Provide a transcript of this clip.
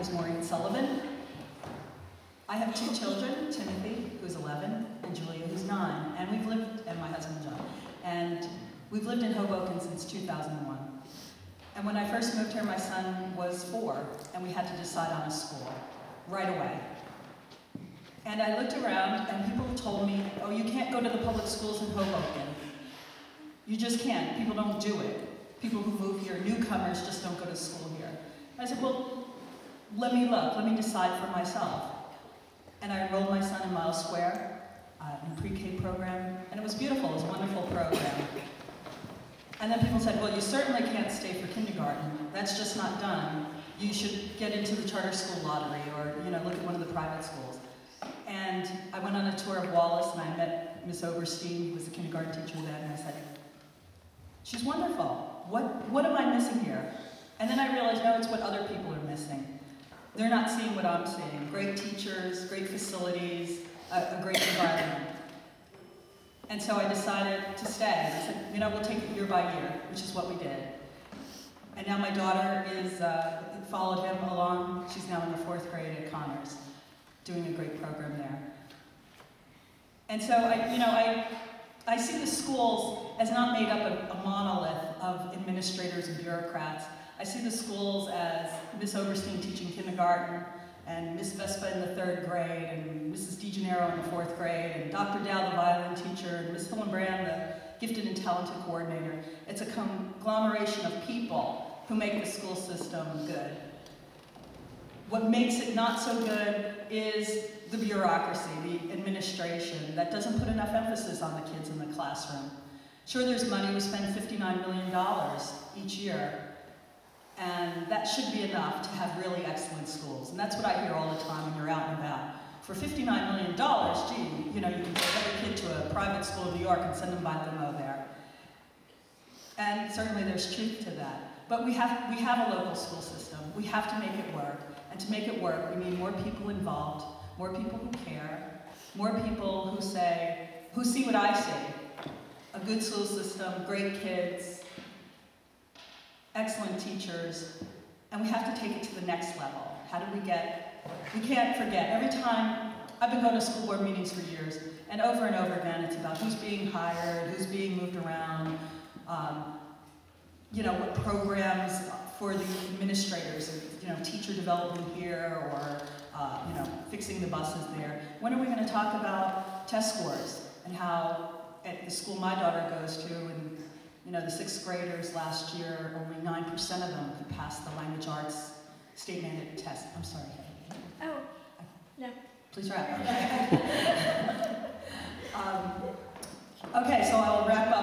is Maureen Sullivan. I have 2 children, Timothy, who's 11, and Julia, who's 9, and my husband John, and we've lived in Hoboken since 2001. And when I first moved here, my son was 4, and we had to decide on a school right away. And I looked around, and people told me, oh, you can't go to the public schools in Hoboken. You just can't. People don't do it. People who move here, newcomers, just don't go to school here. And I said, well, let me look. Let me decide for myself. And I enrolled my son in Miles Square, in a pre-K program, and it was beautiful. It was a wonderful program. And then people said, well, you certainly can't stay for kindergarten. That's just not done. You should get into the charter school lottery or, look at one of the private schools. And I went on a tour of Wallace, and I met Miss Oberstein, who was the kindergarten teacher then, and I said, she's wonderful. What am I missing here? And then I realized, no, it's what other people are missing. They're not seeing what I'm seeing. Great teachers, great facilities, a great environment. And so I decided to stay. I said, we'll take it year by year, which is what we did. And now my daughter followed him along. She's now in the 4th grade at Connors, doing a great program there. And so I see the schools as not made up of a monolith of administrators and bureaucrats. I see the schools as Miss Oberstein teaching kindergarten, and Miss Vespa in the 3rd grade, and Mrs. DeGennaro in the 4th grade, and Dr. Dow, the violin teacher, and Miss Hillenbrand, the gifted and talented coordinator. It's a conglomeration of people who make the school system good. What makes it not so good is the bureaucracy, the administration, that doesn't put enough emphasis on the kids in the classroom. Sure, there's money. We spend $59 million each year. And that should be enough to have really excellent schools. And that's what I hear all the time when you're out and about. For $59 million, gee, you can take every kid to a private school in New York and send them by limo there. And certainly there's truth to that. But we have a local school system. We have to make it work. And to make it work, we need more people involved, more people who care, more people who see what I see. A good school system, great kids, excellent teachers, and we have to take it to the next level. We can't forget. Every time, I've been going to school board meetings for years, and over again, it's about who's being hired, who's being moved around, what programs for the administrators, teacher development here, or, fixing the buses there. When are we going to talk about test scores, and how at the school my daughter goes to, and the 6th graders last year, only 9% of them could pass the language arts state-mandated test. I'm sorry. Oh, no. Please wrap. Okay, so I'll wrap